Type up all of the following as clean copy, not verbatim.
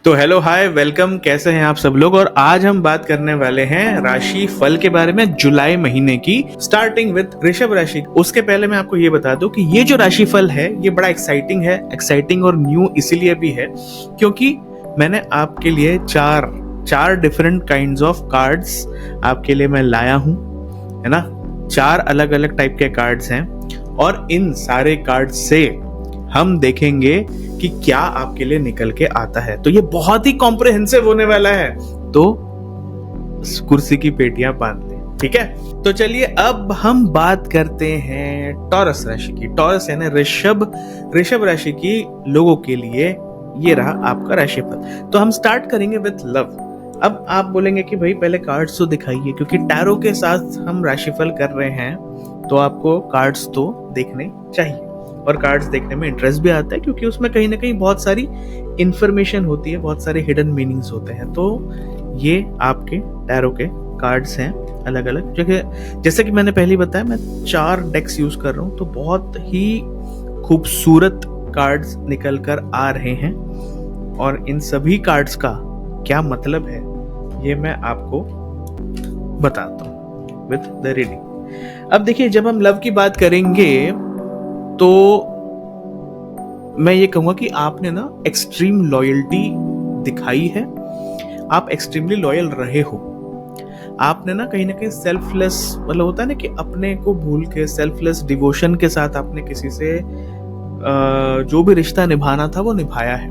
तो hello hi welcome, कैसे हैं आप सब लोग। और आज हम बात करने वाले हैं राशि फल के बारे में, जुलाई महीने की, स्टार्टिंग विद वृषभ राशि। उसके पहले मैं आपको ये बता दूं कि ये जो राशि फल है ये बड़ा एक्साइटिंग और न्यू इसीलिए भी है क्योंकि मैंने आपके लिए चार डिफरेंट काइंड्स ऑफ कार्ड्स आपके लिए मैं लाया हूं, है ना। 4 अलग अलग टाइप के कार्ड्स हैं और इन सारे कार्ड्स से हम देखेंगे कि क्या आपके लिए निकल के आता है। तो ये बहुत ही कॉम्प्रिहेंसिव होने वाला है, तो कुर्सी की पेटियां बांध लें, ठीक है। तो चलिए अब हम बात करते हैं टॉरस राशि की। टॉरस यानी ऋषभ राशि की लोगों के लिए ये रहा आपका राशिफल। तो हम स्टार्ट करेंगे विद लव। अब आप बोलेंगे कि भाई पहले कार्ड्स तो दिखाइए, क्योंकि टैरो के साथ हम राशिफल कर रहे हैं तो आपको कार्ड्स तो देखने चाहिए। और कार्ड्स देखने में इंटरेस्ट भी आता है क्योंकि उसमें कहीं ना कहीं बहुत सारी इंफॉर्मेशन होती है, बहुत सारे हिडन मीनिंग्स होते हैं। तो ये आपके टैरो के कार्ड्स हैं अलग अलग जगह। जैसे कि मैंने पहले बताया, मैं 4 डेक्स यूज कर रहा हूँ, तो बहुत ही खूबसूरत कार्ड्स निकल कर आ रहे हैं। और इन सभी कार्ड्स का क्या मतलब है ये मैं आपको बताता हूँ विद द रीडिंग। अब देखिए, जब हम लव की बात करेंगे तो मैं ये कहूंगा कि आपने ना एक्सट्रीम लॉयल्टी दिखाई है, आप एक्सट्रीमली लॉयल रहे हो। आपने ना कहीं सेल्फलेस, मतलब होता है ना कि अपने को भूल के सेल्फलेस डिवोशन के साथ आपने किसी से जो भी रिश्ता निभाना था वो निभाया है।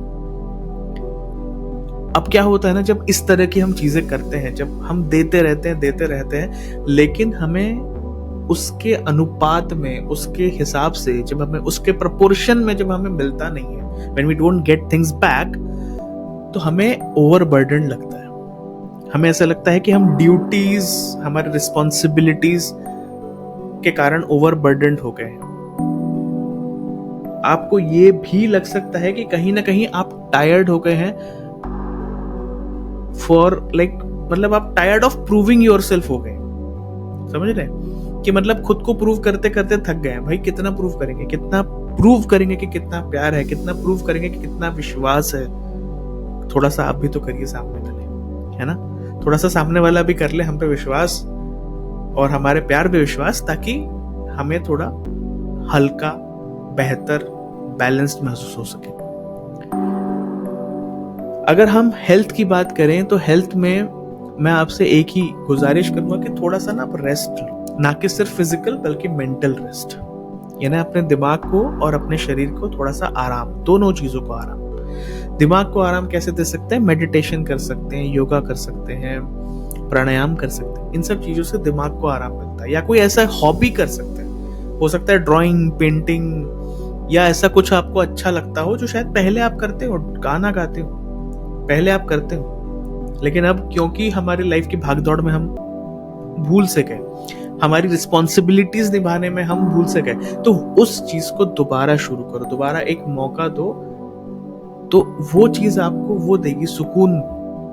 अब क्या होता है ना, जब इस तरह की हम चीजें करते हैं, जब हम देते रहते हैं लेकिन हमें उसके अनुपात में, उसके हिसाब से, जब हमें उसके प्रोपोर्शन में जब हमें मिलता नहीं है, when we don't get things back, तो हमें ओवरबर्डन लगता है। हमें ऐसा लगता है कि हम ड्यूटीज, हमारे रिस्पॉन्सिबिलिटीज के कारण ओवरबर्डन हो गए। आपको ये भी लग सकता है कि कहीं ना कहीं आप टायर्ड हो गए हैं मतलब आप टायर्ड ऑफ प्रूविंग योरसेल्फ हो गए। समझ रहे हैं कि मतलब खुद को प्रूव करते करते थक गए हैं। भाई कितना प्रूव करेंगे कि कितना प्यार है, कितना प्रूव करेंगे कि कितना विश्वास है। थोड़ा सा आप भी तो करिए सामने वाले, है ना। थोड़ा सा सामने वाला भी कर ले हम पे विश्वास और हमारे प्यार पे विश्वास, ताकि हमें थोड़ा हल्का, बेहतर, बैलेंस्ड महसूस हो सके। अगर हम हेल्थ की बात करें तो हेल्थ में मैं आपसे एक ही गुजारिश करूंगा कि थोड़ा सा ना आप रेस्ट लो, ना कि सिर्फ फिजिकल बल्कि मेंटल रेस्ट। यानी अपने दिमाग को और अपने शरीर को थोड़ा सा आराम, दोनों चीजों को आराम। दिमाग को आराम कैसे दे सकते हैं? मेडिटेशन कर सकते हैं, योगा कर सकते हैं, प्राणायाम कर सकते हैं। इन सब चीजों से दिमाग को आराम मिलता है। या कोई ऐसा हॉबी कर सकते हैं, हो सकता है ड्राइंग, पेंटिंग, या ऐसा कुछ आपको अच्छा लगता हो जो शायद पहले आप करते हो। गाना गाते हो, पहले आप करते हो, लेकिन अब क्योंकि हमारी लाइफ की भागदौड़ में हम भूल से गए, हमारी रिस्पॉन्सिबिलिटीज निभाने में हम भूल से गए, तो उस चीज को दोबारा शुरू करो, दोबारा एक मौका दो। तो वो चीज आपको वो देगी सुकून,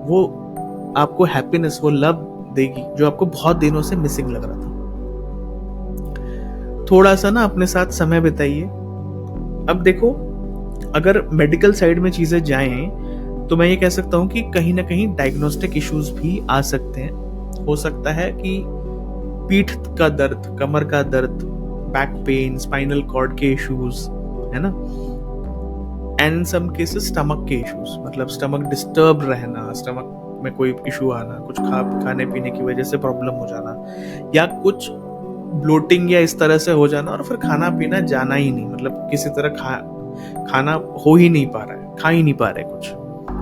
वो आपको हैप्पीनेस, वो लव देगी जो आपको बहुत दिनों से मिसिंग लग रहा था। थोड़ा सा ना अपने साथ समय बिताइए। अब देखो, अगर मेडिकल साइड में चीजें जाएं तो मैं ये कह सकता हूं कि कहीं ना कहीं डायग्नोस्टिक इश्यूज भी आ सकते हैं। हो सकता है कि पीठ का दर्द, कमर का दर्द, बैक पेन, स्पाइनल कॉर्ड के इश्यूज, है ना। And in some cases stomach के इश्यूज, मतलब स्टमक डिस्टर्ब रहना, स्टमक में कोई इशू आना, कुछ खाने पीने की वजह से प्रॉब्लम हो जाना, या कुछ ब्लोटिंग या इस तरह से हो जाना और फिर खाना पीना जाना ही नहीं, मतलब किसी तरह खाना हो ही नहीं पा रहा है, खा ही नहीं पा रहे कुछ,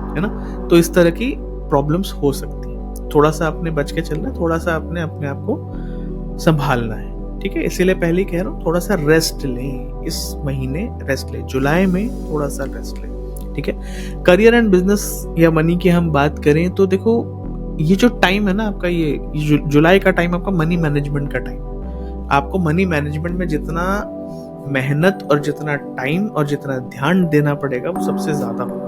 है ना। तो इस तरह की प्रॉब्लम्स हो सकती है। थोड़ा सा अपने बच के चलना है, थोड़ा सा अपने आप को संभालना है, ठीक है। इसीलिए पहले कह रहा हूँ, थोड़ा सा रेस्ट लें, इस महीने रेस्ट लें, जुलाई में थोड़ा सा रेस्ट लें, ठीक है। करियर एंड बिजनेस या मनी की हम बात करें तो देखो, ये जो टाइम है ना आपका, ये जुलाई का टाइम आपका मनी मैनेजमेंट का टाइम। आपको मनी मैनेजमेंट में जितना मेहनत और जितना टाइम और जितना ध्यान देना पड़ेगा वो सबसे ज्यादा होगा।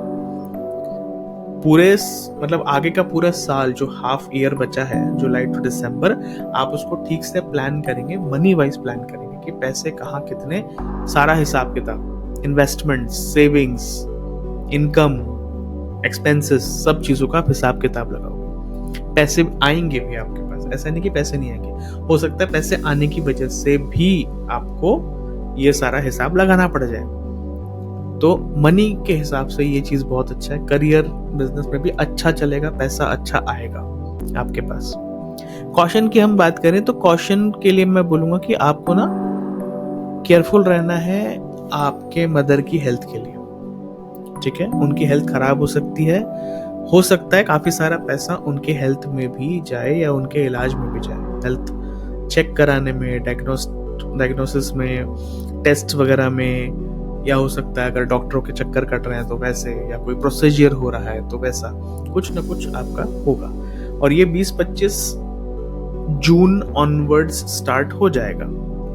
मतलब आगे का पूरा साल जो हाफ ईयर बचा है, जुलाई टू दिसंबर, आप उसको ठीक से प्लान करेंगे, मनी वाइज प्लान करेंगे कि पैसे कहाँ कितने, सारा हिसाब किताब, इन्वेस्टमेंट, सेविंग्स, इनकम, एक्सपेंसेस, सब चीज़ों का आप हिसाब किताब लगाओगे। पैसे आएंगे भी आपके पास, ऐसा नहीं कि पैसे नहीं आएंगे, हो सकता है पैसे आने की वजह से भी आपको ये सारा हिसाब लगाना पड़ जाए। तो मनी के हिसाब से ये चीज़ बहुत अच्छा है। करियर बिजनेस में भी अच्छा चलेगा, पैसा अच्छा आएगा आपके पास। कॉशन की हम बात करें तो कॉशन के लिए मैं बोलूँगा कि आपको ना केयरफुल रहना है आपके मदर की हेल्थ के लिए, ठीक है। उनकी हेल्थ खराब हो सकती है, हो सकता है काफ़ी सारा पैसा उनके हेल्थ में भी जाए या उनके इलाज में भी जाए, हेल्थ चेक कराने में, डायग्नोसिस में, टेस्ट वगैरह में, या हो सकता है अगर डॉक्टरों के चक्कर कट रहे हैं तो वैसे, या कोई प्रोसीजर हो रहा है तो वैसा कुछ ना कुछ आपका होगा। और ये 20-25 जून ऑनवर्ड्स स्टार्ट हो जाएगा,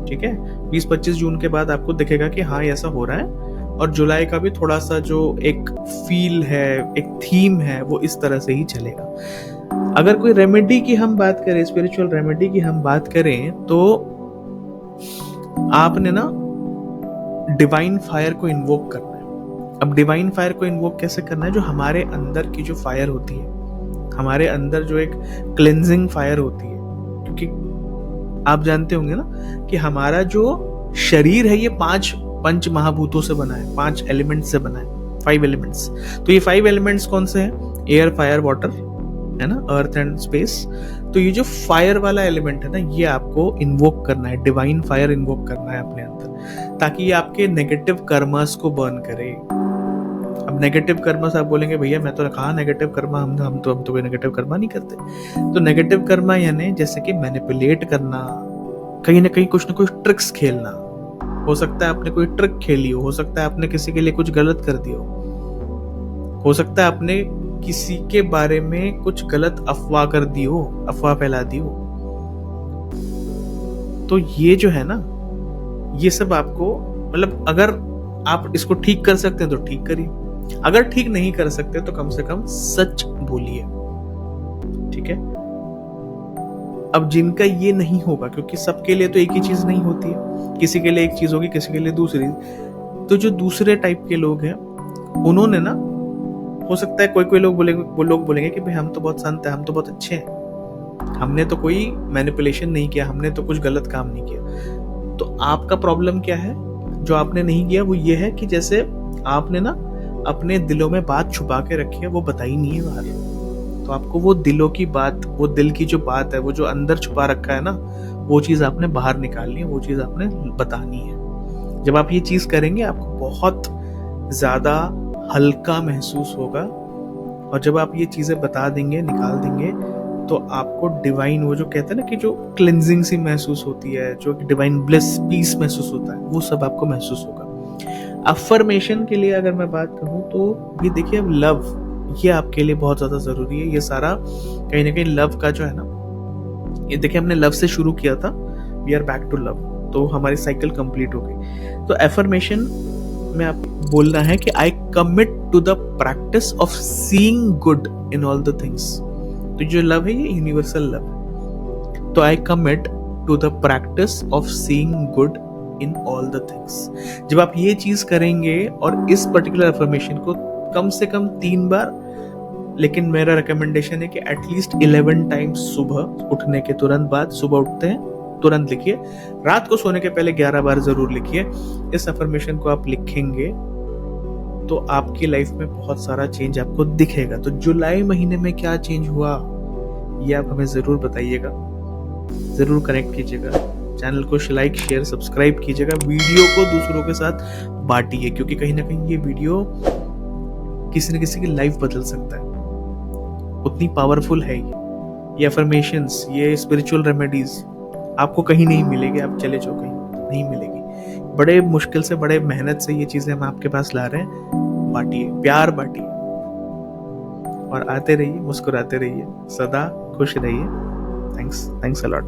ठीक है। 20-25 जून के बाद आपको दिखेगा कि हाँ ऐसा हो रहा है। और जुलाई का भी थोड़ा सा जो एक फील है, एक थीम है, वो इस तरह से ही चलेगा। अगर कोई रेमेडी की हम बात करें, स्पिरिचुअल रेमेडी की हम बात करें, तो आपने ना डिवाइन फायर को इन्वोक करना है। अब डिवाइन फायर को इन्वोक कैसे करना है? जो हमारे अंदर की जो फायर होती है, हमारे अंदर जो एक क्लेंजिंग फायर होती है, क्योंकि आप जानते होंगे ना कि हमारा जो शरीर है ये 5 पंच महाभूतों से बना है, 5 एलिमेंट्स से बना है, 5 एलिमेंट्स। तो ये 5 एलिमेंट्स कौन से हैं? एयर, फायर, वाटर, है ना, अर्थ एंड स्पेस। तो ये जो फायर वाला एलिमेंट है ना, ये आपको इन्वोक करना है, डिवाइन फायर इन्वोक करना है अपने अंदर, ताकि ये आपके नेगेटिव कर्मास को बर्न करे। अब नेगेटिव कर्मास आप बोलेंगे भैया मैं तो कहा नेगेटिव कर्मा, हम तो कोई नेगेटिव कर्मा नहीं करते। तो नेगेटिव कर्मा यानी जैसे कि मैनिपुलेट करना, कहीं ना कहीं कुछ ना कुछ ट्रिक्स खेलना। हो सकता है आपने कोई ट्रिक खेली हो सकता है आपने किसी के लिए कुछ गलत कर दिया हो सकता है आपने किसी के बारे में कुछ गलत अफवाह कर दी हो, अफवाह फैला दी हो। तो ये जो है ना, ये सब आपको, मतलब अगर आप इसको ठीक कर सकते हैं तो ठीक करिए, अगर ठीक नहीं कर सकते तो कम से कम सच बोलिए, ठीक है। अब जिनका ये नहीं होगा, क्योंकि सबके लिए तो एक ही चीज नहीं होती है, किसी के लिए एक चीज होगी, किसी के लिए दूसरी। तो जो दूसरे टाइप के लोग हैं, उन्होंने ना, हो सकता है कोई लोग बोलेंगे कि भाई हम तो बहुत संत हैं, हम तो बहुत अच्छे हैं, हमने तो कोई मैनिपुलेशन नहीं किया, हमने तो कुछ गलत काम नहीं किया। तो आपका प्रॉब्लम क्या है? जो आपने नहीं किया वो ये है कि जैसे आपने ना अपने दिलों में बात छुपा के रखी है, वो बताई नहीं है बाहर। तो आपको वो दिलों की बात, वो दिल की जो बात है, वो जो अंदर छुपा रखा है ना, वो चीज़ आपने बाहर निकालनी है, वो चीज़ आपने बतानी है। जब आप ये चीज़ करेंगे आपको बहुत ज़्यादा हल्का महसूस होगा। और जब आप ये चीज़ें बता देंगे, निकाल देंगे, तो आपको डिवाइन, वो जो कहते हैं ना कि जो क्लिनजिंग सी महसूस होती है, जो डिवाइन ब्लिस, पीस महसूस होता है, वो सब आपको महसूस होगा। अफर्मेशन के लिए अगर मैं बात कहूँ तो ये देखिए, अब लव, ये आपके लिए बहुत ज़्यादा ज़रूरी है। ये सारा कहीं ना कहीं लव का जो है ना, ये देखिए हमने लव से शुरू किया था, we are back to love, तो हमारी साइकिल कंप्लीट हो गई। तो अफर्मेशन में आप बोलना है कि I commit to the practice of seeing good in all the things. तो जो लव है ये यूनिवर्सल लव। तो I commit to the practice of seeing good in all the things. जब आप ये चीज करेंगे और इस पर्टिकुलर अफर्मेशन को कम से कम 3 बार, लेकिन मेरा रिकमेंडेशन है कि एटलीस्ट 11 टाइम्स सुबह उठने के तुरंत बाद, सुबह उठते हैं तुरंत लिखिए, रात को सोने के पहले 11 बार जरूर लिखिए। इस अफर्मेशन को आप लिखेंगे तो आपकी लाइफ में बहुत सारा चेंज आपको दिखेगा। तो जुलाई महीने में क्या चेंज हुआ ये आप हमें जरूर बताइएगा, जरूर कनेक्ट कीजिएगा, चैनल को लाइक, शेयर, सब्सक्राइब कीजिएगा, वीडियो को दूसरों के साथ बांटिए, क्योंकि कहीं ना कहीं ये वीडियो किसी न किसी की लाइफ बदल सकता है, उतनी पावरफुल है ये अफर्मेशंस, ये स्पिरिचुअल रेमेडीज आपको कहीं नहीं मिलेगी। आप चले जाओ कहीं, नहीं मिलेगी। बड़े मुश्किल से, बड़े मेहनत से ये चीजें हम आपके पास ला रहे हैं। बांटिए, प्यार बांटिए, और आते रहिए, मुस्कुराते रहिए, सदा खुश रहिए। Thanks a lot.